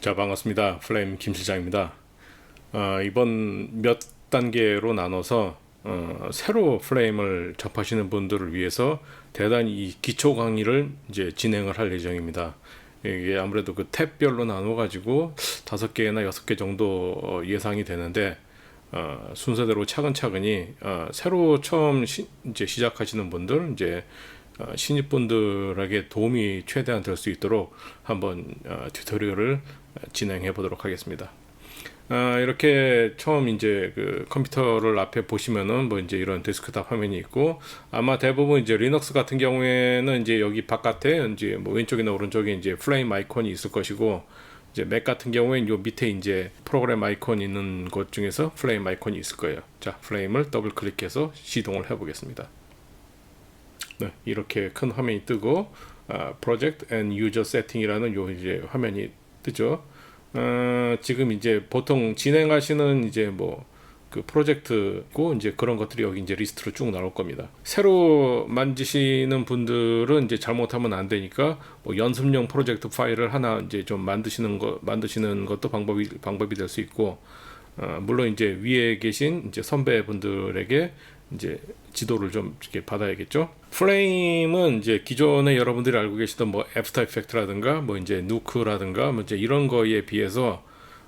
자, 반갑습니다. 플레임 김 실장입니다. 이번 몇 단계로 나눠서 새로 플레임을 접하시는 분들을 위해서 대단히 이 기초 강의를 이제 진행을 할 예정입니다. 이게 아무래도 그 탭별로 나눠 가지고 5개나 6개 정도 예상이 되는데 순서대로 차근차근히 새로 처음 이제 시작하시는 분들 이제 신입분들에게 도움이 최대한 될 수 있도록 한번 튜토리얼을 진행해 보도록 하겠습니다. 이렇게 처음 이제 그 컴퓨터를 앞에 보시면은 뭐 이제 이런 데스크탑 화면이 있고, 아마 대부분 이제 리눅스 같은 경우에는 이제 여기 바깥에 이제 뭐 왼쪽이나 오른쪽에 이제 플레임 아이콘이 있을 것이고, 이제 맥 같은 경우에는 요 밑에 이제 프로그램 아이콘 있는 곳 중에서 플레임 아이콘이 있을 거예요. 자, 플레임을 더블 클릭해서 시동을 해 보겠습니다. 네, 이렇게 큰 화면이 뜨고 Project and User Setting이라는 요 이제 화면이 뜨죠. 지금 이제 보통 진행하시는 이제 뭐 그 프로젝트고 이제 그런 것들이 여기 이제 리스트로 쭉 나올 겁니다. 새로 만드시는 분들은 이제 잘못하면 안 되니까 뭐 연습용 프로젝트 파일을 하나 이제 좀 만드시는 것도 방법이 될 수 있고, 물론 이제 위에 계신 이제 선배분들에게 이제 지도를 좀 이렇게 받아야겠죠. 플레임은 이제 기존에 여러분들이 알고 계시던 뭐 애프터 이펙트라든가 뭐 이제 누크라든가 뭐 이제 이런 거에 비해서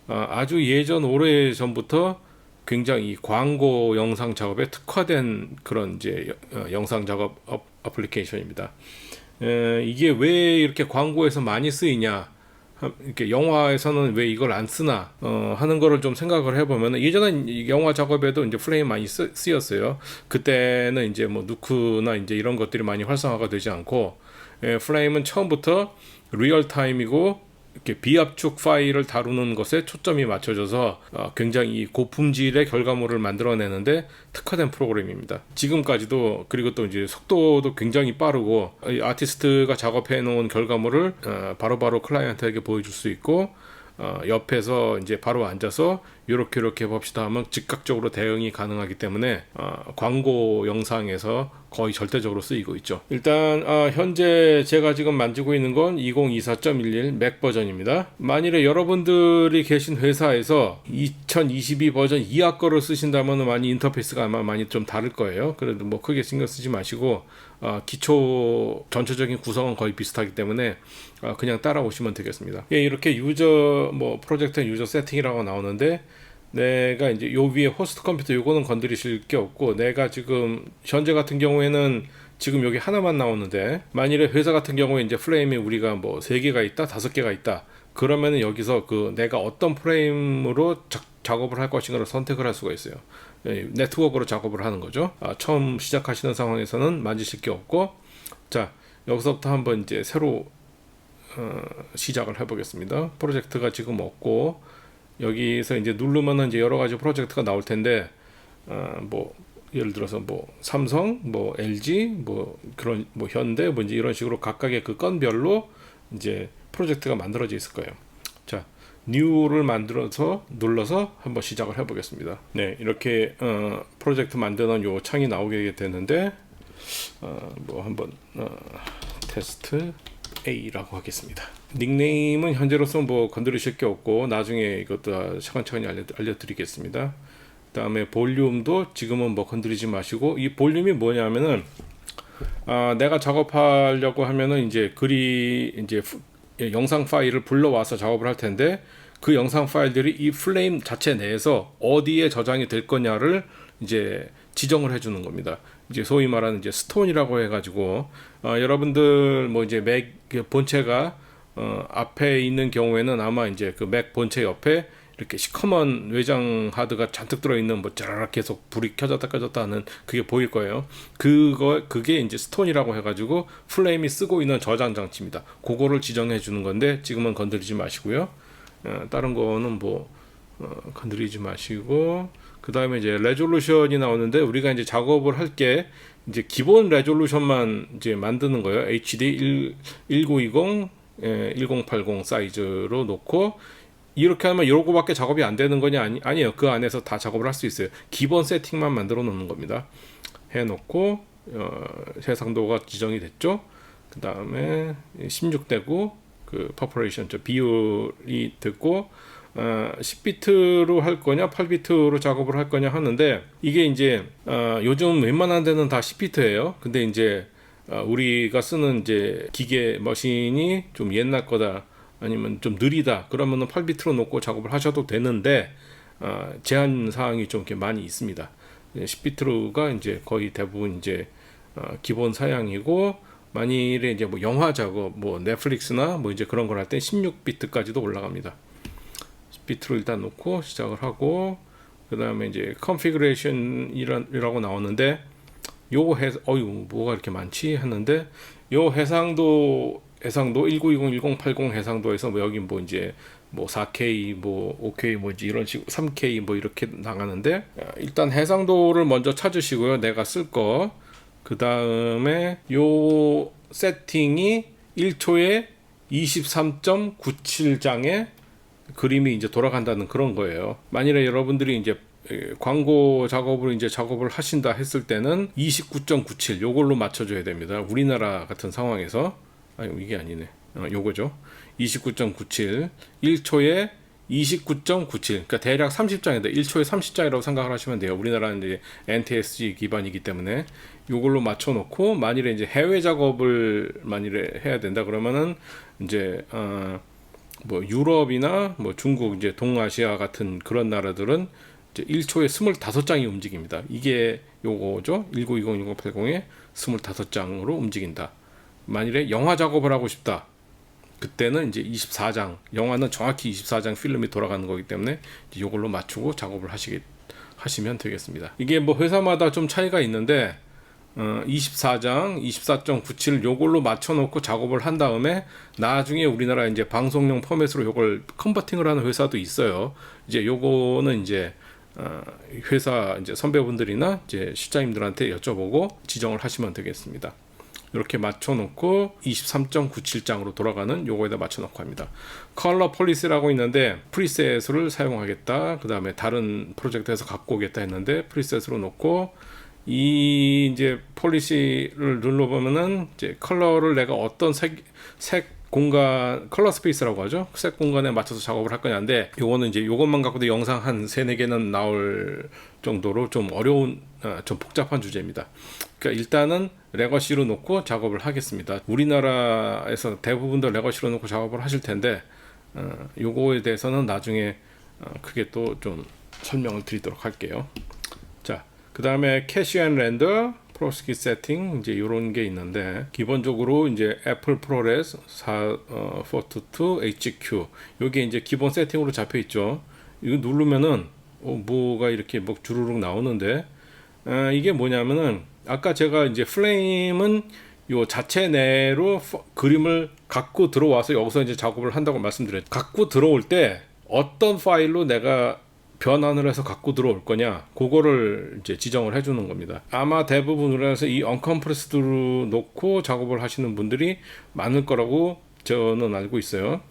아주 예전 오래 전부터 굉장히 광고 영상 작업에 특화된 그런 이제 영상 작업 어플리케이션입니다. 이게 왜 이렇게 광고에서 많이 쓰이냐, 이렇게 영화에서는 왜 이걸 안 쓰나 하는 거를 좀 생각을 해보면, 예전엔 영화 작업에도 이제 플레임 많이 쓰였어요. 그때는 이제 뭐 누크나 이제 이런 것들이 많이 활성화가 되지 않고, 플레임은 처음부터 리얼타임이고 이렇게 비압축 파일을 다루는 것에 초점이 맞춰져서 굉장히 고품질의 결과물을 만들어내는데 특화된 프로그램입니다. 지금까지도. 그리고 또 이제 속도도 굉장히 빠르고, 아티스트가 작업해 놓은 결과물을 바로바로 클라이언트에게 보여줄 수 있고, 옆에서 이제 바로 앉아서 이렇게 봅시다 하면 즉각적으로 대응이 가능하기 때문에 광고 영상에서 거의 절대적으로 쓰이고 있죠. 일단 현재 제가 지금 만지고 있는 건 2024.11 맥 버전입니다. 만일에 여러분들이 계신 회사에서 2022 버전 이하 거를 쓰신다면 많이 인터페이스가 아마 많이 좀 다를 거예요. 그래도 뭐 크게 신경 쓰지 마시고, 기초 전체적인 구성은 거의 비슷하기 때문에 그냥 따라오시면 되겠습니다. 예, 이렇게 유저 뭐 프로젝트 유저 세팅이라고 나오는데, 내가 이제 요 위에 호스트 컴퓨터 요거는 건드리실 게 없고, 내가 지금 현재 같은 경우에는 지금 여기 하나만 나오는데, 만일에 회사 같은 경우에 이제 플레임이 우리가 뭐 3개가 있다 5개가 있다 그러면은 여기서 그 내가 어떤 프레임으로 작업을 할 것인가를 선택을 할 수가 있어요. 네트워크로 작업을 하는 거죠. 처음 시작하시는 상황에서는 만지실 게 없고, 자, 여기서부터 한번 이제 새로 시작을 해보겠습니다. 프로젝트가 지금 없고, 여기서 이제 누르면은 이제 여러 가지 프로젝트가 나올 텐데, 뭐 예를 들어서 뭐 삼성, 뭐 LG, 뭐 그런 뭐 현대, 뭐 이제 이런 식으로 각각의 그 건별로 이제 프로젝트가 만들어져 있을 거예요. 자, 뉴를 만들어서 눌러서 한번 시작을 해보겠습니다. 네, 이렇게 프로젝트 만드는 요 창이 나오게 되는데, 뭐 한번 테스트 A라고 하겠습니다. 닉네임은 현재로서는 뭐 건드리실 게 없고, 나중에 이것도 차근차근히 알려드리겠습니다. 그 다음에 볼륨도 지금은 뭐 건드리지 마시고, 이 볼륨이 뭐냐면은 내가 작업하려고 하면은 이제 이제 영상 파일을 불러와서 작업을 할 텐데, 그 영상 파일들이 이 플레임 자체 내에서 어디에 저장이 될 거냐를 이제 지정을 해주는 겁니다. 이제 소위 말하는 이제 스톤이라고 해가지고, 여러분들 뭐 이제 맥 본체가 앞에 있는 경우에는 아마 이제 그 맥 본체 옆에 이렇게 시커먼 외장 하드가 잔뜩 들어있는 뭐 짜라락 계속 불이 켜졌다 꺼졌다 하는 그게 보일 거예요. 그게 이제 스톤이라고 해가지고 플레임이 쓰고 있는 저장 장치입니다. 그거를 지정해 주는 건데, 지금은 건드리지 마시고요. 다른 거는 뭐 건드리지 마시고, 그 다음에 이제 레졸루션이 나오는데, 우리가 이제 작업을 할 게 이제 기본 레졸루션만 이제 만드는 거예요. HD 1920 1080 사이즈로 놓고, 이렇게 하면 요거밖에 작업이 안 되는 거냐? 아니에요. 그 안에서 다 작업을 할 수 있어요. 기본 세팅만 만들어 놓는 겁니다. 해놓고 해상도가 지정이 됐죠. 그 다음에 16대고, 그 population 비율이 듣고 10비트로 할 거냐 8비트로 작업을 할 거냐 하는데 이게 이제 요즘 웬만한 데는 다 10비트예요. 근데 이제 우리가 쓰는 이제 기계 머신이 좀 옛날 거다 아니면 좀 느리다 그러면은 8비트로 놓고 작업을 하셔도 되는데 제한 사항이 좀 이렇게 많이 있습니다. 10비트로가 이제 거의 대부분 이제 기본 사양이고 만일에 이제 뭐 영화 작업 뭐 넷플릭스나 뭐 이제 그런 걸 할 때 16비트까지도 올라갑니다. 10비트로 일단 놓고 시작을 하고 그 다음에 이제 configuration이라고 나오는데 요거 뭐가 이렇게 많지 하는데 요 해상도 1920, 1080 해상도에서 뭐 여기 뭐 이제 뭐 4K 뭐 5K 뭐 이제 이런 식으로 3K 뭐 이렇게 나가는데 일단 해상도를 먼저 찾으시고요. 내가 쓸 거. 그 다음에 요 세팅이 1초에 23.97장의 그림이 이제 돌아간다는 그런 거예요. 만일에 여러분들이 이제 광고 작업을 이제 작업을 하신다 했을 때는 29.97 요걸로 맞춰줘야 됩니다. 우리나라 같은 상황에서 이게 아니네. 요거죠. 29.97 1초에 29.97 그러니까 대략 30장인데 1초에 30장이라고 생각을 하시면 돼요. 우리나라는 이제 NTSC 기반이기 때문에 요걸로 맞춰 놓고 만일에 이제 해외 작업을 만일에 해야 된다 그러면은 이제 뭐 유럽이나 뭐 중국 이제 동아시아 같은 그런 나라들은 이제 1초에 25장이 움직입니다. 이게 요거죠. 1920, 1080에 25장으로 움직인다. 만일에 영화 작업을 하고 싶다. 그때는 이제 24장, 영화는 정확히 24장 필름이 돌아가는 거기 때문에 이걸로 맞추고 작업을 하시면 되겠습니다. 이게 뭐 회사마다 좀 차이가 있는데 24장, 24.97 요걸로 맞춰놓고 작업을 한 다음에 나중에 우리나라 이제 방송용 포맷으로 요걸 컨버팅을 하는 회사도 있어요. 이제 요거는 이제 회사 이제 선배분들이나 이제 실장님들한테 여쭤보고 지정을 하시면 되겠습니다. 이렇게 맞춰놓고 23.97장으로 돌아가는 요거에다 맞춰놓고 합니다. 컬러 폴리시라고 있는데 프리셋을 사용하겠다. 그 다음에 다른 프로젝트에서 갖고 오겠다 했는데 프리셋으로 놓고 이 이제 폴리시를 눌러보면은 이제 컬러를 내가 어떤 색 공간 컬러 스페이스라고 하죠. 색 공간에 맞춰서 작업을 할 거냐인데 요거는 이제 요것만 갖고도 영상 한 3-4개는 나올 정도로 좀 어려운 좀 복잡한 주제입니다. 그러니까 일단은 레거시로 놓고 작업을 하겠습니다. 우리나라에서 대부분도 레거시로 놓고 작업을 하실 텐데 요거에 대해서는 나중에 크게 또 좀 설명을 드리도록 할게요. 자, 그 다음에 캐시 앤 렌더 프로스키 세팅 이제 이런 게 있는데 기본적으로 이제 애플 프로레스 422 HQ 요게 이제 기본 세팅으로 잡혀 있죠. 이거 누르면은 뭐가 이렇게 뭐 주르륵 나오는데 이게 뭐냐면은 아까 제가 이제 플레임은 요 자체 내로 그림을 갖고 들어와서 여기서 이제 작업을 한다고 말씀드렸죠. 갖고 들어올 때 어떤 파일로 내가 변환을 해서 갖고 들어올 거냐 그거를 이제 지정을 해주는 겁니다. 아마 대부분 우리나라에서 이 언컴프레스드로 놓고 작업을 하시는 분들이 많을 거라고 저는 알고 있어요.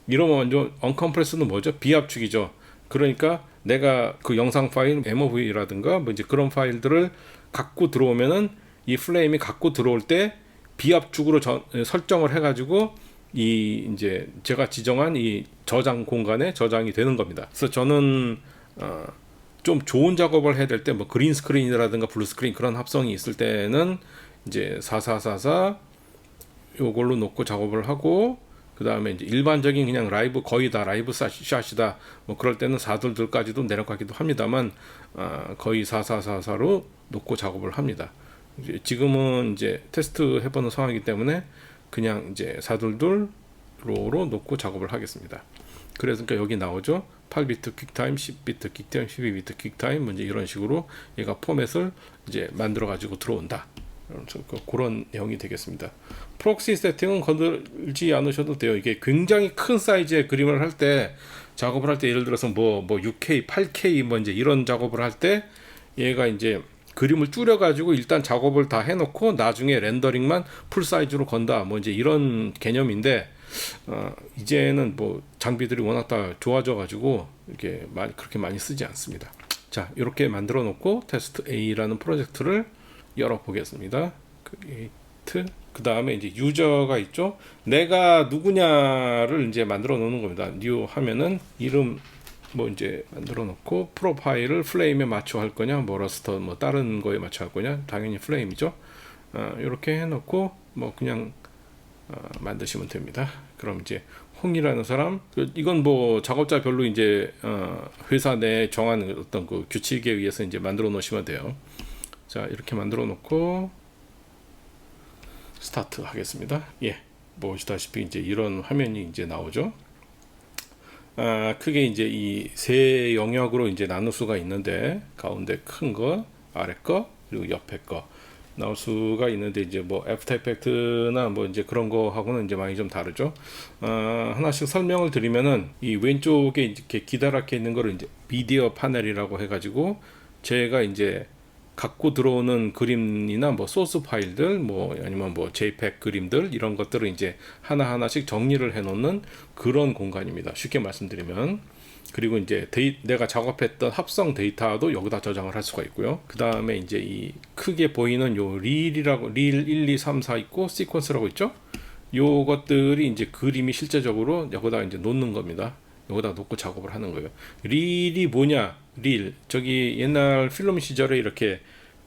이러면 먼저 언컴프레스드는 뭐죠? 비압축이죠. 그러니까 내가 그 영상 파일 MOV라든가 뭐 이제 그런 파일들을 갖고 들어오면은 이 플레임이 갖고 들어올 때 비압축으로 설정을 해가지고 이 이제 제가 지정한 이 저장 공간에 저장이 되는 겁니다. 그래서 저는 좀 좋은 작업을 해야 될 때 뭐 그린 스크린이라든가 블루 스크린 그런 합성이 있을 때는 이제 4444 요걸로 놓고 작업을 하고 그 다음에 이제 일반적인 그냥 라이브 거의 다 라이브 샷이다 뭐 그럴 때는 422까지도 내려가기도 합니다만 거의 4444로 놓고 작업을 합니다. 지금은 이제 테스트 해보는 상황이기 때문에 그냥 이제 422로로 놓고 작업을 하겠습니다. 그래서 그러니까 여기 나오죠. 8비트 퀵타임, 10비트 퀵타임, 12비트 퀵타임 뭐 이제 이런 식으로 얘가 포맷을 이제 만들어 가지고 들어온다. 그런 내용이 되겠습니다. 프록시 세팅은 건들지 않으셔도 돼요. 이게 굉장히 큰 사이즈의 그림을 할 때 작업을 할 때 예를 들어서 뭐 6K, 8K 뭐 이제 이런 작업을 할 때 얘가 이제 그림을 줄여 가지고 일단 작업을 다 해놓고 나중에 렌더링만 풀 사이즈로 건다 뭐 이제 이런 개념인데 이제는 뭐 장비들이 워낙 다 좋아져 가지고 이렇게 그렇게 많이 쓰지 않습니다. 자, 이렇게 만들어 놓고 테스트 A라는 프로젝트를 열어 보겠습니다. 크리에이트 그 다음에 이제 유저가 있죠. 내가 누구냐를 이제 만들어 놓는 겁니다. new 하면은 이름 뭐 이제 만들어 놓고 프로파일을 플레임에 맞춰 할 거냐, 뭐 러스터 뭐 다른 거에 맞춰 할 거냐, 당연히 플레임이죠. 이렇게 해놓고 뭐 그냥 만드시면 됩니다. 그럼 이제 홍이라는 사람, 이건 뭐 작업자별로 이제 회사 내 정한 어떤 그 규칙에 의해서 이제 만들어 놓으시면 돼요. 자, 이렇게 만들어 놓고 스타트 하겠습니다. 예, 보시다시피 이제 이런 화면이 이제 나오죠. 크게 이제 이 세 영역으로 이제 나눌 수가 있는데, 가운데 큰 거, 아래 거, 그리고 옆에 거 나올 수가 있는데, 이제 뭐 애프터 이펙트나 뭐 이제 그런 거 하고는 이제 많이 좀 다르죠. 하나씩 설명을 드리면은, 이 왼쪽에 이렇게 기다랗게 있는 거를 이제 미디어 파넬이라고 해가지고, 제가 이제 갖고 들어오는 그림이나 뭐 소스 파일들, 뭐 아니면 뭐 JPEG 그림들, 이런 것들을 이제 하나하나씩 정리를 해 놓는 그런 공간입니다. 쉽게 말씀드리면. 그리고 이제 내가 작업했던 합성 데이터도 여기다 저장을 할 수가 있고요. 그 다음에 이제 이 크게 보이는 요 릴이라고, 릴 1, 2, 3, 4 있고 시퀀스라고 있죠. 요것들이 이제 그림이 실제적으로 여기다 이제 놓는 겁니다. 여기다 놓고 작업을 하는 거예요. 릴이 뭐냐? 릴, 저기 옛날 필름 시절에 이렇게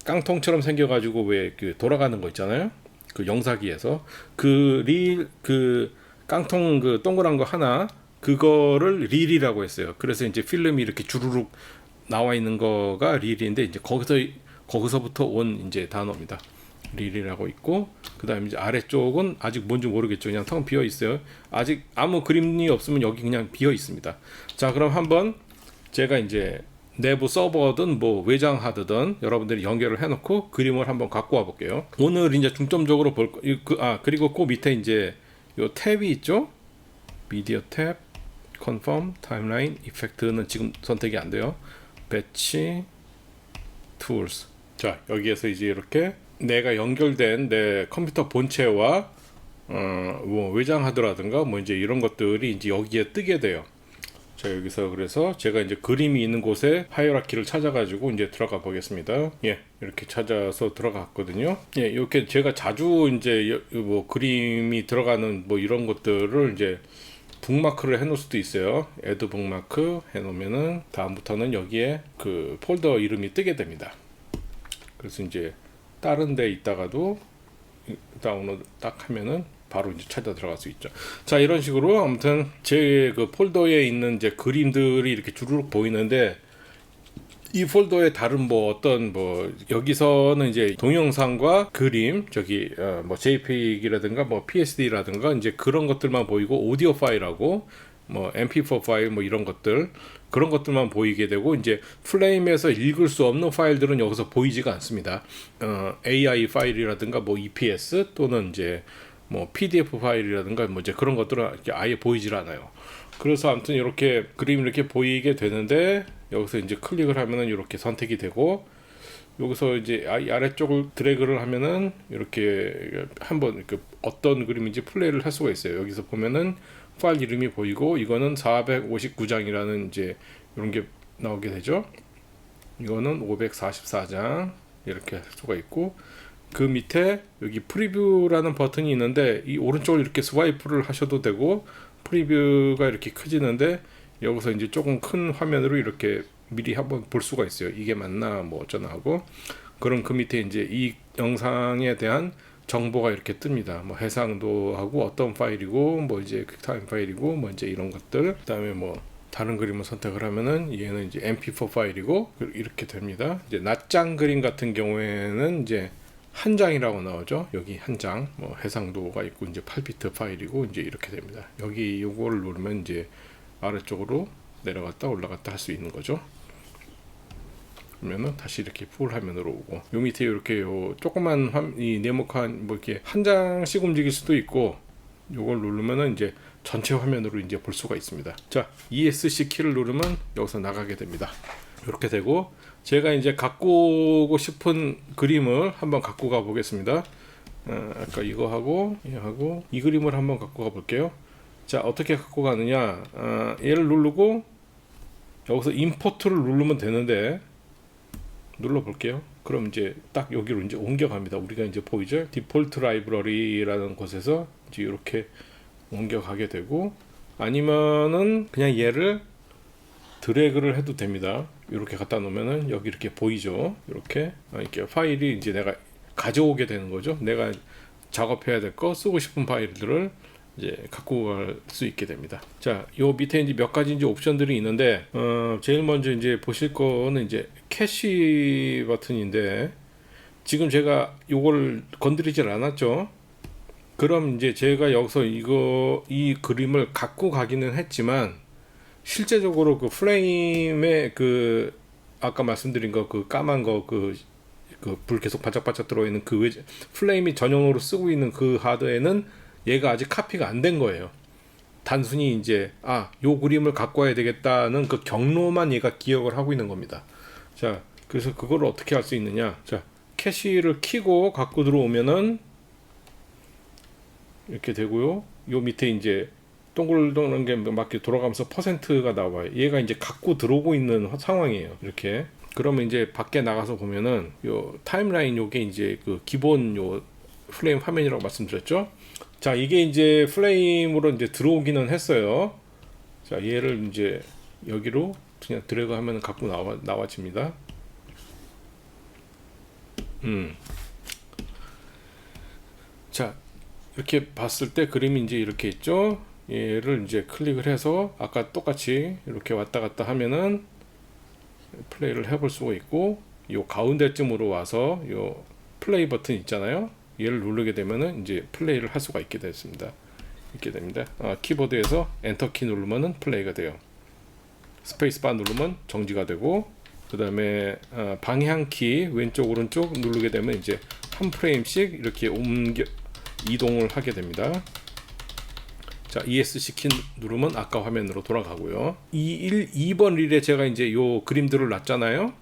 깡통처럼 생겨가지고 왜 그 돌아가는 거 있잖아요. 그 영사기에서 그 릴, 그 깡통 그 동그란 거 하나, 그거를 릴이라고 했어요. 그래서 이제 필름이 이렇게 주르륵 나와 있는 거가 릴인데, 이제 거기서부터 온 이제 단어입니다. 릴이라고 있고, 그 다음에 이제 아래쪽은 아직 뭔지 모르겠죠. 그냥 텅 비어 있어요. 아직 아무 그림이 없으면 여기 그냥 비어 있습니다. 자, 그럼 한번 제가 이제 내부 서버든 뭐 외장 하드든 여러분들이 연결을 해놓고 그림을 한번 갖고 와 볼게요. 오늘 이제 중점적으로 볼 거, 그리고 그 밑에 이제 요 탭이 있죠. 미디어 탭, 컨펌, 타임라인, 이펙트는 지금 선택이 안 돼요. 배치, 툴스. 자, 여기에서 이제 이렇게 내가 연결된 내 컴퓨터 본체와 뭐 외장 하드라든가 뭐 이제 이런 것들이 이제 여기에 뜨게 돼요. 자, 여기서 그래서 제가 이제 그림이 있는 곳에 하이어라키를 찾아가지고 이제 들어가 보겠습니다. 예, 이렇게 찾아서 들어갔거든요. 예, 이렇게 제가 자주 이제 뭐 그림이 들어가는 뭐 이런 것들을 이제 북마크를 해놓을 수도 있어요. 애드 북마크 해놓으면은 다음부터는 여기에 그 폴더 이름이 뜨게 됩니다. 그래서 이제 다른 데 있다가도 다운로드 딱 하면은 바로 이제 찾아 들어갈 수 있죠. 자, 이런 식으로 아무튼 제 그 폴더에 있는 이제 그림들이 이렇게 주르륵 보이는데, 이 폴더에 다른 뭐 어떤 뭐 여기서는 이제 동영상과 그림, 저기 뭐 JPEG이라든가 뭐 PSD라든가 이제 그런 것들만 보이고, 오디오 파일하고 뭐 MP4 파일 뭐 이런 것들, 그런 것들만 보이게 되고, 이제 플레임에서 읽을 수 없는 파일들은 여기서 보이지가 않습니다. AI 파일이라든가 뭐 EPS 또는 이제 뭐 PDF 파일이라든가 뭐 이제 그런 것들은 아예 보이질 않아요. 그래서 아무튼 이렇게 그림이 이렇게 보이게 되는데, 여기서 이제 클릭을 하면은 이렇게 선택이 되고, 여기서 이제 아래쪽을 드래그를 하면은 이렇게 한번 이렇게 어떤 그림인지 플레이를 할 수가 있어요. 여기서 보면은 파일 이름이 보이고, 이거는 459장이라는 이제 이런 게 나오게 되죠. 이거는 544장 이렇게 할 수가 있고, 그 밑에 여기 프리뷰라는 버튼이 있는데, 이 오른쪽을 이렇게 스와이프를 하셔도 되고, 프리뷰가 이렇게 커지는데 여기서 이제 조금 큰 화면으로 이렇게 미리 한번 볼 수가 있어요. 이게 맞나 뭐 어쩌나 하고. 그럼 그 밑에 이제 이 영상에 대한 정보가 이렇게 뜹니다. 뭐 해상도 하고 어떤 파일이고, 뭐 이제 퀵타임 파일이고, 뭐 이제 이런 것들. 그다음에 뭐 다른 그림을 선택을 하면은 얘는 이제 MP4 파일이고 이렇게 됩니다. 이제 낱장 그림 같은 경우에는 이제 한 장이라고 나오죠. 여기 한 장, 뭐 해상도가 있고 이제 8비트 파일이고 이제 이렇게 됩니다. 여기 요거를 누르면 이제 아래쪽으로 내려갔다 올라갔다 할 수 있는 거죠. 그러면은 다시 이렇게 풀 화면으로 오고, 요 밑에 이렇게 요 조그만 이 네모칸 뭐 이렇게 한 장씩 움직일 수도 있고, 요걸 누르면은 이제 전체 화면으로 이제 볼 수가 있습니다. 자, ESC 키를 누르면 여기서 나가게 됩니다. 이렇게 되고, 제가 이제 갖고 오고 싶은 그림을 한번 갖고 가 보겠습니다. 아까 이거 하고 얘하고 이 그림을 한번 갖고 가 볼게요. 자, 어떻게 갖고 가느냐? 얘를 누르고 여기서 임포트를 누르면 되는데, 눌러 볼게요. 그럼 이제 딱 여기로 이제 옮겨갑니다. 우리가 이제 보이죠? 디폴트 라이브러리라는 곳에서 이제 이렇게 옮겨가게 되고, 아니면은 그냥 얘를 드래그를 해도 됩니다. 이렇게 갖다 놓으면은 여기 이렇게 보이죠? 이렇게 파일이 이제 내가 가져오게 되는 거죠. 내가 작업해야 될 거, 쓰고 싶은 파일들을 이제 갖고 갈 수 있게 됩니다. 자, 요 밑에 이제 몇 가지 이제 옵션들이 있는데, 제일 먼저 이제 보실 거는 이제 캐시 버튼인데, 지금 제가 요걸 건드리질 않았죠. 그럼 이제 제가 여기서 이 그림을 갖고 가기는 했지만, 실제적으로 그 프레임에 그 아까 말씀드린 거, 그 까만 거, 그 불 계속 반짝반짝 들어있는 그 플레임이 전용으로 쓰고 있는 그 하드에는 얘가 아직 카피가 안 된 거예요. 단순히 이제 요 그림을 갖고 와야 되겠다는 그 경로만 얘가 기억을 하고 있는 겁니다. 자, 그래서 그걸 어떻게 할 수 있느냐? 자, 캐시를 키고 갖고 들어오면은 이렇게 되고요. 요 밑에 이제 동글동글한 게 막 돌아가면서 퍼센트가 나와요. 얘가 이제 갖고 들어오고 있는 상황이에요. 이렇게. 그러면 이제 밖에 나가서 보면은 요 타임라인 요게 이제 그 기본 요 플레임 화면이라고 말씀드렸죠. 자, 이게 이제 플레임으로 이제 들어오기는 했어요. 자, 얘를 이제 여기로 그냥 드래그 하면 갖고 나와집니다. 자, 이렇게 봤을 때 그림이 이제 이렇게 있죠. 얘를 이제 클릭을 해서 아까 똑같이 이렇게 왔다 갔다 하면은 플레이를 해볼 수가 있고, 요 가운데쯤으로 와서 요 플레이 버튼 있잖아요. 얘를 누르게 되면은 이제 플레이를 할 수가 있게 됐습니다. 이렇게 됩니다. 키보드에서 엔터 키 누르면은 플레이가 돼요. 스페이스바 누르면 정지가 되고, 그 다음에 방향 키 왼쪽 오른쪽 누르게 되면 이제 한 프레임씩 이렇게 이동을 하게 됩니다. 자, ESC 키 누르면 아까 화면으로 돌아가고요. 2번 릴에 제가 이제 요 그림들을 놨잖아요.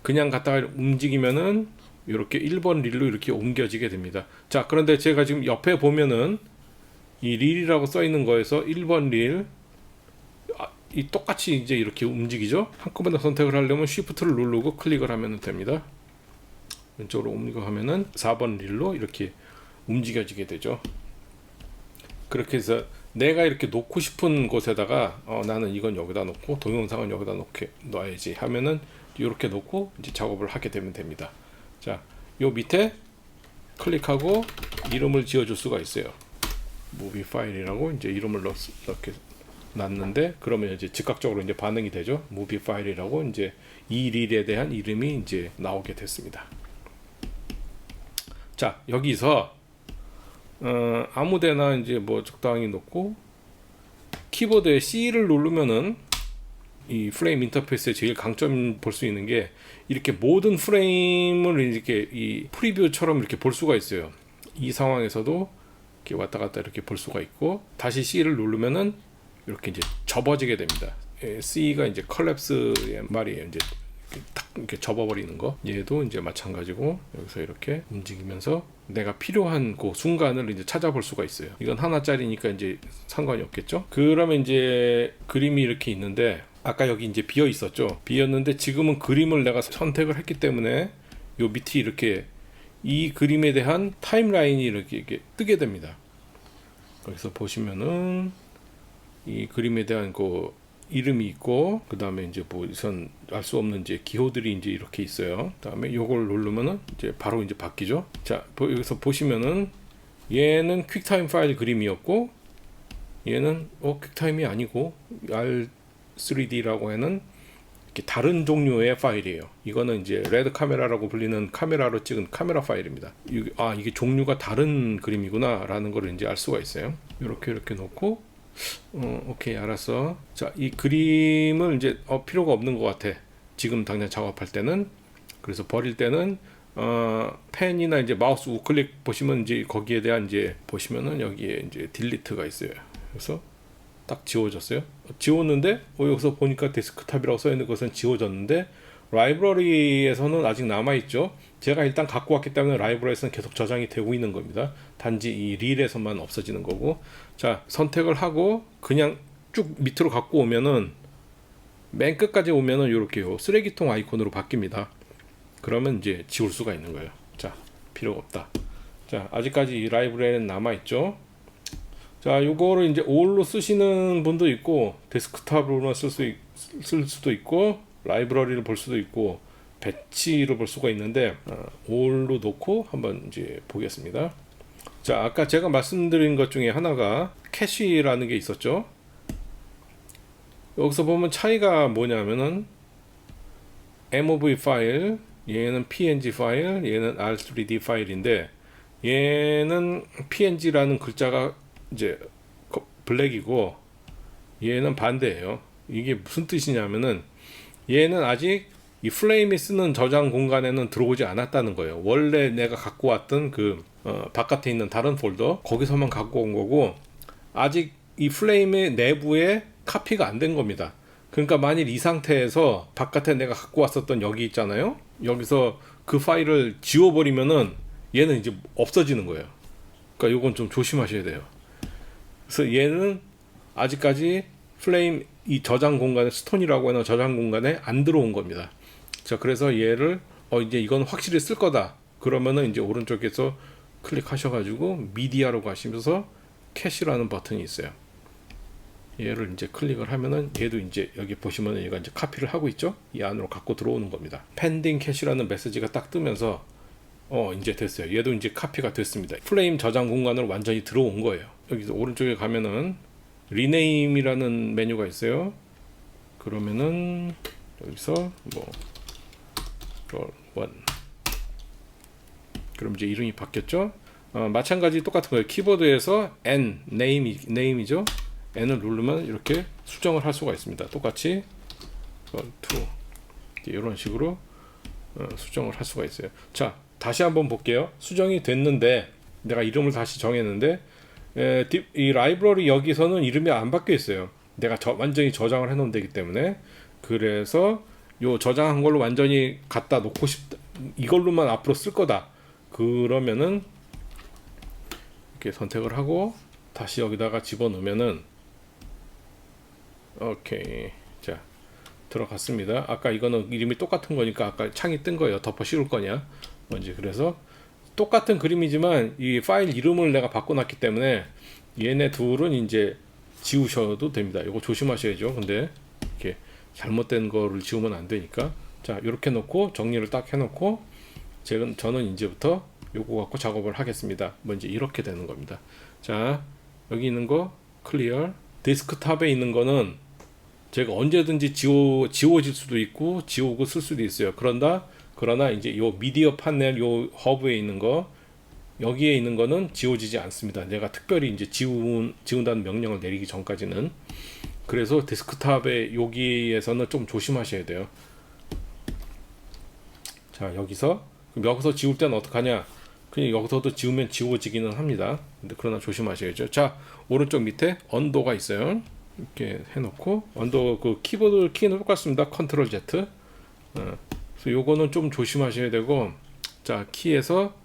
그냥 갖다가 움직이면은 이렇게 1번 릴로 이렇게 옮겨지게 됩니다. 자, 그런데 제가 지금 옆에 보면은 이 릴이라고 써 있는 거에서 1번 릴 이 똑같이 이제 이렇게 움직이죠. 한꺼번에 선택을 하려면 Shift를 누르고 클릭을 하면 됩니다. 왼쪽으로 옮겨가면은 4번 릴로 이렇게 움직여지게 되죠. 그렇게 해서 내가 이렇게 놓고 싶은 곳에다가 나는 이건 여기다 놓고 동영상은 여기다 놔야지 하면은 이렇게 놓고 이제 작업을 하게 되면 됩니다. 자, 요 밑에 클릭하고 이름을 지어줄 수가 있어요. 무비 파일이라고 이제 이름을 이렇게 놨는데, 그러면 이제 즉각적으로 이제 반응이 되죠. 무비 파일이라고 이제 이 릴에 대한 이름이 이제 나오게 됐습니다. 자, 여기서 아무데나 이제 뭐 적당히 놓고 키보드에 C를 누르면은 이 프레임 인터페이스의 제일 강점 볼 수 있는 게 이렇게 모든 프레임을 이렇게 이 프리뷰처럼 이렇게 볼 수가 있어요. 이 상황에서도 이렇게 왔다 갔다 이렇게 볼 수가 있고, 다시 C를 누르면은 이렇게 이제 접어지게 됩니다. C가 이제 컬랩스의 말이에요. 이제 딱 이렇게 접어버리는 거. 얘도 이제 마찬가지고 여기서 이렇게 움직이면서 내가 필요한 그 순간을 이제 찾아볼 수가 있어요. 이건 하나짜리니까 이제 상관이 없겠죠. 그러면 이제 그림이 이렇게 있는데, 아까 여기 이제 비어 있었죠. 비었는데 지금은 그림을 내가 선택을 했기 때문에 요 밑이 이렇게 이 그림에 대한 타임라인이 이렇게 뜨게 됩니다. 여기서 보시면은 이 그림에 대한 그 이름이 있고, 그 다음에 이제 뭐 우선 알 수 없는 이제 기호들이 이제 이렇게 있어요. 그 다음에 요걸 누르면은 이제 바로 이제 바뀌죠. 자, 여기서 보시면은 얘는 퀵타임 파일 그림이었고, 얘는 퀵타임이 아니고 R3D라고 하는 이렇게 다른 종류의 파일이에요. 이거는 이제 레드 카메라라고 불리는 카메라로 찍은 카메라 파일입니다. 이게 종류가 다른 그림이구나 라는 걸 이제 알 수가 있어요. 이렇게 놓고 오케이, 알았어. 자, 이 그림을 이제 필요가 없는 것 같아, 지금 당장 작업할 때는. 그래서 버릴 때는 펜이나 이제 마우스 우클릭 보시면 이제 거기에 대한 이제 보시면은 여기에 이제 딜리트가 있어요. 그래서 딱 지워졌어요. 지웠는데 여기서 보니까 데스크탑이라고 써 있는 것은 지워졌는데 라이브러리에서는 아직 남아 있죠. 제가 일단 갖고 왔기 때문에 라이브러리에서는 계속 저장이 되고 있는 겁니다. 단지 이 릴에서만 없어지는 거고. 자, 선택을 하고 그냥 쭉 밑으로 갖고 오면은 맨 끝까지 오면은 이렇게요 쓰레기통 아이콘으로 바뀝니다. 그러면 이제 지울 수가 있는 거예요. 자, 필요가 없다. 자, 아직까지 이 라이브러리는 남아 있죠. 자, 요거를 이제 all로 쓰시는 분도 있고 데스크탑으로만 쓸 수도 있고 라이브러리를 볼 수도 있고 배치로 볼 수가 있는데 all로 놓고 한번 이제 보겠습니다. 자, 아까 제가 말씀드린 것 중에 하나가 캐시라는 게 있었죠. 여기서 보면 차이가 뭐냐면은 MOV 파일, 얘는 PNG 파일, 얘는 R3D 파일인데 얘는 PNG라는 글자가 이제 블랙이고 얘는 반대예요. 이게 무슨 뜻이냐면은 얘는 아직 이 플레임이 쓰는 저장 공간에는 들어오지 않았다는 거예요. 원래 내가 갖고 왔던 그 바깥에 있는 다른 폴더 거기서만 갖고 온 거고 아직 이 플레임의 내부에 카피가 안 된 겁니다. 그러니까 만일 이 상태에서 바깥에 내가 갖고 왔었던 여기 있잖아요. 여기서 그 파일을 지워버리면은 얘는 이제 없어지는 거예요. 그러니까 이건 좀 조심하셔야 돼요. 그래서 얘는 아직까지 플레임 이 저장 공간에 스톤이라고 하는 저장 공간에 안 들어온 겁니다. 자, 그래서 얘를 이제 이건 확실히 쓸 거다. 그러면은 이제 오른쪽에서 클릭하셔가지고 미디어로 가시면서 캐시라는 버튼이 있어요. 얘를 이제 클릭을 하면은 얘도 이제 여기 보시면은 얘가 이제 카피를 하고 있죠. 이 안으로 갖고 들어오는 겁니다. 펜딩 캐시라는 메시지가 딱 뜨면서 이제 됐어요. 얘도 이제 카피가 됐습니다. 플레임 저장 공간으로 완전히 들어온 거예요. 여기서 오른쪽에 가면은 리네임이라는 메뉴가 있어요. 그러면은 여기서 뭐 롤1 그럼 이제 이름이 바뀌었죠. 마찬가지 똑같은 거예요. 키보드에서 N 네임이죠. N을 누르면 이렇게 수정을 할 수가 있습니다. 똑같이 롤2 이런 식으로 수정을 할 수가 있어요. 자, 다시 한번 볼게요. 수정이 됐는데 내가 이름을 다시 정했는데 이 라이브러리 여기서는 이름이 안 바뀌어 있어요. 내가 완전히 저장을 해 놓은 되기 때문에. 그래서 요 저장한 걸로 완전히 갖다 놓고 싶다, 이걸로만 앞으로 쓸 거다, 그러면은 이렇게 선택을 하고 다시 여기다가 집어넣으면은 오케이, 자 들어갔습니다. 아까 이거는 이름이 똑같은 거니까 아까 창이 뜬 거예요. 덮어 씌울 거냐 뭔지. 그래서 똑같은 그림이지만 이 파일 이름을 내가 바꿔놨기 때문에 얘네 둘은 이제 지우셔도 됩니다. 이거 조심하셔야죠. 근데 이렇게 잘못된 거를 지우면 안 되니까. 자, 이렇게 놓고 정리를 딱 해놓고 저는 이제부터 요거 갖고 작업을 하겠습니다. 뭔지 이렇게 되는 겁니다. 자, 여기 있는 거 클리어. 데스크탑에 있는 거는 제가 언제든지 지워질 수도 있고 지우고 쓸 수도 있어요. 그러나 이제 요 미디어 판넬 요 허브에 있는 거, 여기에 있는 거는 지워지지 않습니다. 내가 특별히 이제 지운다는 명령을 내리기 전까지는. 그래서 데스크탑에 여기에서는 좀 조심하셔야 돼요. 자, 여기서 지울 때는 어떡하냐? 그냥 여기서도 지우면 지워지기는 합니다. 근데 그러나 조심하셔야죠. 자, 오른쪽 밑에 언도가 있어요. 이렇게 해놓고 언도 그 키보드 키는 똑같습니다. 컨트롤 Z. 그래서 요거는 좀 조심하셔야 되고, 자, 키에서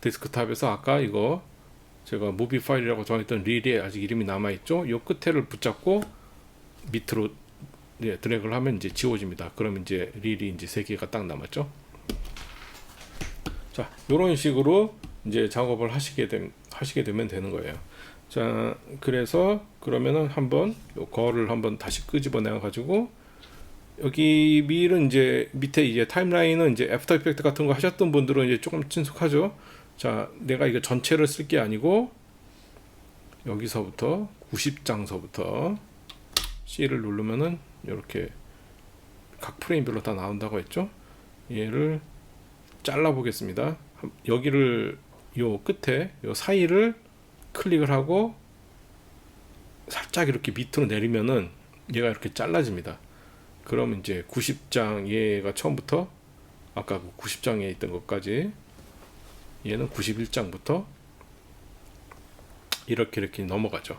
데스크탑에서 아까 이거 제가 무비 파일이라고 정했던 릴에 아직 이름이 남아있죠. 요 끝에를 붙잡고 밑으로 드래그를 하면 이제 지워집니다. 그러면 이제 릴이 이제 3개가 딱 남았죠. 자, 요런 식으로 이제 작업을 하시게 되면 되는 거예요. 자, 그래서 그러면은 한번 요 거를 한번 다시 끄집어내 가지고 여기 밀은 이제 밑에 이제 타임라인은 이제 애프터 이펙트 같은 거 하셨던 분들은 이제 조금 친숙하죠. 자, 내가 이거 전체를 쓸 게 아니고 여기서부터 90장서부터 C를 누르면은 이렇게 각 프레임별로 다 나온다고 했죠. 얘를 잘라 보겠습니다. 여기를 요 끝에 요 사이를 클릭을 하고 살짝 이렇게 밑으로 내리면은 얘가 이렇게 잘라집니다. 그러면 이제 90장 얘가 처음부터 아까 90장에 있던 것까지 얘는 91장부터 이렇게 넘어가죠.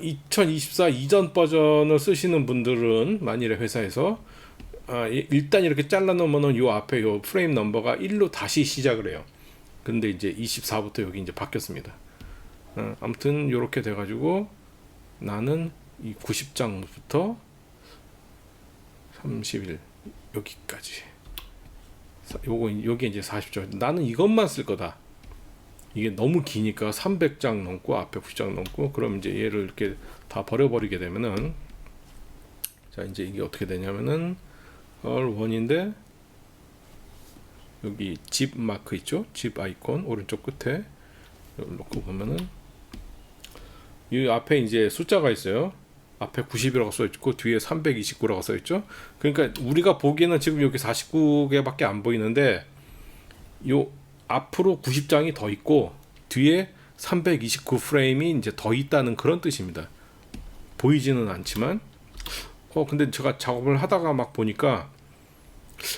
2024 이전 버전을 쓰시는 분들은 만일에 회사에서 일단 이렇게 잘라 놓으면은 요 앞에 요 프레임 넘버가 1로 다시 시작을 해요. 근데 이제 24부터 여기 이제 바뀌었습니다. 아무튼 요렇게 돼 가지고 나는 이 90장부터 31 여기까지. 요게 이제 40장. 나는 이것만 쓸 거다. 이게 너무 기니까 300장 넘고 앞에 90장 넘고, 그럼 이제 얘를 이렇게 다 버려버리게 되면은, 자 이제 이게 어떻게 되냐면은 all1인데 여기 집 마크 있죠? 집 아이콘 오른쪽 끝에 여기 놓고 보면은 이 앞에 이제 숫자가 있어요. 앞에 90이라고 써 있고 뒤에 329라고 써 있죠. 그러니까 우리가 보기에는 지금 여기 49개밖에 안 보이는데, 요 앞으로 90장이 더 있고 뒤에 329 프레임이 이제 더 있다는 그런 뜻입니다. 보이지는 않지만, 근데 제가 작업을 하다가 막 보니까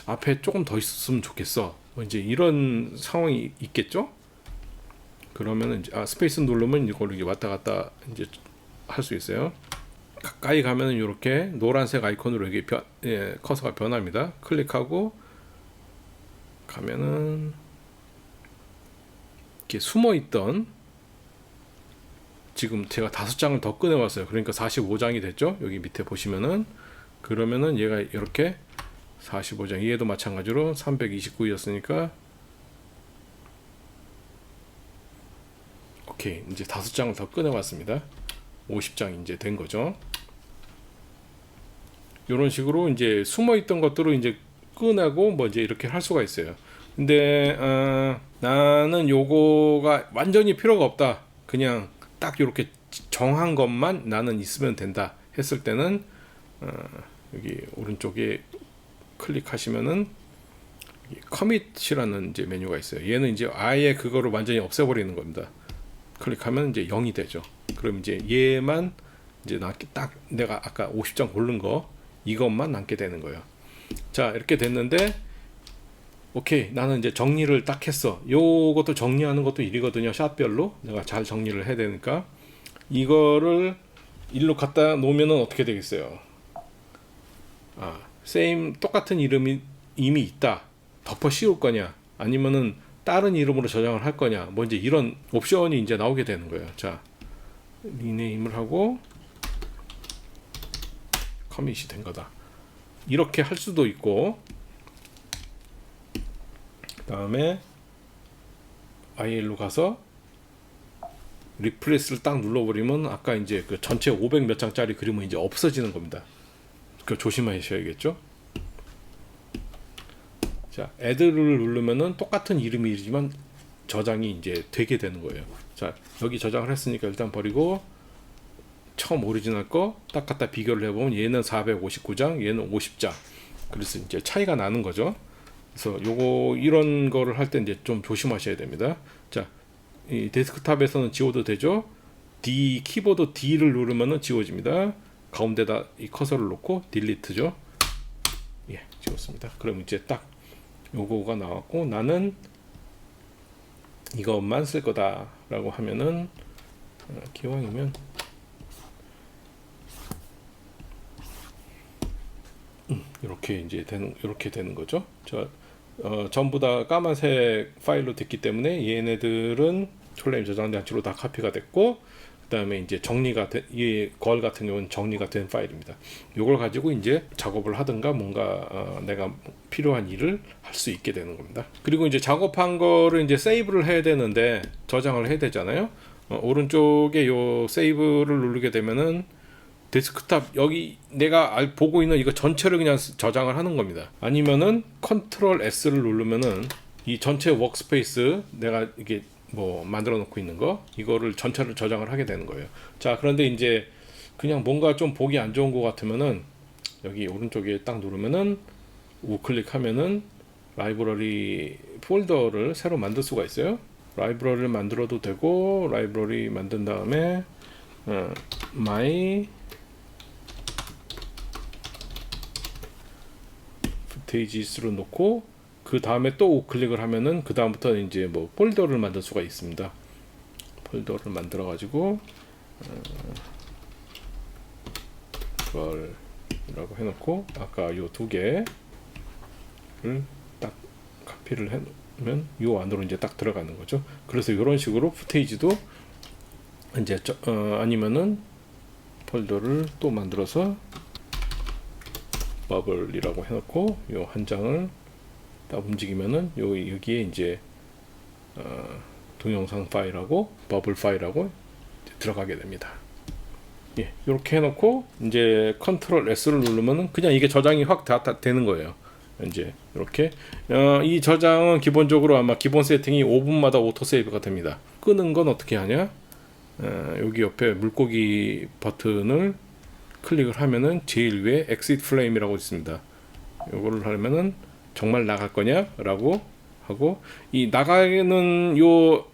앞에 조금 더 있었으면 좋겠어. 이제 이런 상황이 있겠죠? 그러면은 이제 스페이스 누르면 이걸 이렇게 왔다 갔다 이제 할 수 있어요. 가까이 가면은 이렇게 노란색 아이콘으로 이렇게 커서가 변합니다. 클릭하고 가면은 이렇게 숨어 있던, 지금 제가 5장을 더 꺼내 왔어요. 그러니까 45장이 됐죠. 여기 밑에 보시면은, 그러면은 얘가 이렇게 45장, 얘도 마찬가지로 329였으니까 오케이, 이제 5장을 더 꺼내 왔습니다. 50장 이제 된 거죠. 이런 식으로 이제 숨어 있던 것들을 이제 꺼내고 뭐 이제 이렇게 할 수가 있어요. 근데 나는 요거가 완전히 필요가 없다, 그냥 딱 이렇게 정한 것만 나는 있으면 된다 했을 때는 여기 오른쪽에 클릭하시면은 커밋이라는 이제 메뉴가 있어요. 얘는 이제 아예 그거를 완전히 없애버리는 겁니다. 클릭하면 이제 0이 되죠. 그럼 이제 얘만 이제 딱 내가 아까 50장 고른 거 이것만 남게 되는 거예요. 자, 이렇게 됐는데 오케이, 나는 이제 정리를 딱 했어. 요것도 정리하는 것도 일이거든요. 샷별로 내가 잘 정리를 해야 되니까. 이거를 일로 갖다 놓으면은 어떻게 되겠어요? 똑같은 이름이 이미 있다, 덮어 씌울 거냐, 아니면은 다른 이름으로 저장을 할 거냐, 뭐 이제 이런 옵션이 이제 나오게 되는 거예요. 자, 리네임을 하고 커밋이 된 거다. 이렇게 할 수도 있고, 그 다음에 IL로 가서 리프레스를 딱 눌러버리면 아까 이제 그 전체 500 몇 장짜리 그림은 이제 없어지는 겁니다. 그 조심하셔야겠죠. 자, 애드를 누르면은 똑같은 이름이지만 저장이 이제 되게 되는 거예요. 자, 여기 저장을 했으니까 일단 버리고 처음 오리지널 거 딱 갖다 비교를 해보면 얘는 459장, 얘는 50장. 그래서 이제 차이가 나는 거죠. 그래서 요거 이런 거를 할 때 이제 좀 조심하셔야 됩니다. 자, 이 데스크탑에서는 지워도 되죠. D 키보드 D를 누르면은 지워집니다. 가운데다 이 커서를 놓고 딜리트죠. 예, 지웠습니다. 그럼 이제 딱 요거가 나왔고, 나는 이것만 쓸 거다라고 하면은 기왕이면 이렇게 이제 이렇게 되는 거죠. 전부 다 까만색 파일로 됐기 때문에 얘네들은 플레임 저장된 장치로 다 카피가 됐고, 그 다음에 이제 정리가 이 걸 같은 경우는 정리가 된 파일입니다. 이걸 가지고 이제 작업을 하든가 뭔가 내가 필요한 일을 할 수 있게 되는 겁니다. 그리고 이제 작업한 거를 이제 세이브를 해야 되는데 저장을 해야 되잖아요. 오른쪽에 요 세이브를 누르게 되면은 데스크탑 여기 내가 보고 있는 이거 전체를 그냥 저장을 하는 겁니다. 아니면은 컨트롤 S를 누르면은 이 전체 워크스페이스 내가 이게 뭐 만들어 놓고 있는 거 이거를 전체를 저장을 하게 되는 거예요. 자, 그런데 이제 그냥 뭔가 좀 보기 안 좋은 거 같으면은 여기 오른쪽에 딱 누르면은 우클릭하면은 라이브러리 폴더를 새로 만들 수가 있어요. 라이브러리를 만들어도 되고, 라이브러리 만든 다음에 my footages로 놓고 그 다음에 또 우클릭을 하면은 그 다음부터 이제 뭐 폴더를 만들 수가 있습니다. 폴더를 만들어 가지고 그걸이라고 해놓고 아까 요 두 개를 딱 카피를 해놓으면 요 안으로 이제 딱 들어가는 거죠. 그래서 이런 식으로 푸테이지도 이제 아니면은 폴더를 또 만들어서 버블이라고 해놓고 요 한 장을 딱 움직이면은 여기에 이제 동영상 파일하고 버블 파일하고 들어가게 됩니다. 예, 이렇게 해놓고 이제 컨트롤 S를 누르면은 그냥 이게 저장이 확 다 되는 거예요. 이제 이렇게 이 저장은 기본적으로 아마 기본 세팅이 5분마다 오토 세이브가 됩니다. 끄는 건 어떻게 하냐? 여기 옆에 물고기 버튼을 클릭을 하면은 제일 위에 exit flame이라고 있습니다. 이거를 하면은 정말 나갈 거냐라고 하고 이 나가는 요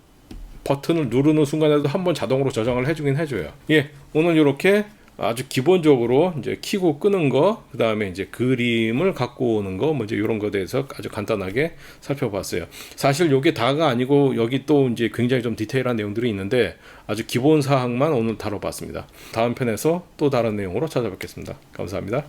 버튼을 누르는 순간에도 한번 자동으로 저장을 해주긴 해줘요. 예, 오늘 이렇게 아주 기본적으로 이제 키고 끄는 거, 그 다음에 이제 그림을 갖고 오는 거, 뭐 이제 이런 거에 대해서 아주 간단하게 살펴봤어요. 사실 요게 다가 아니고 여기 또 이제 굉장히 좀 디테일한 내용들이 있는데 아주 기본 사항만 오늘 다뤄봤습니다. 다음 편에서 또 다른 내용으로 찾아뵙겠습니다. 감사합니다.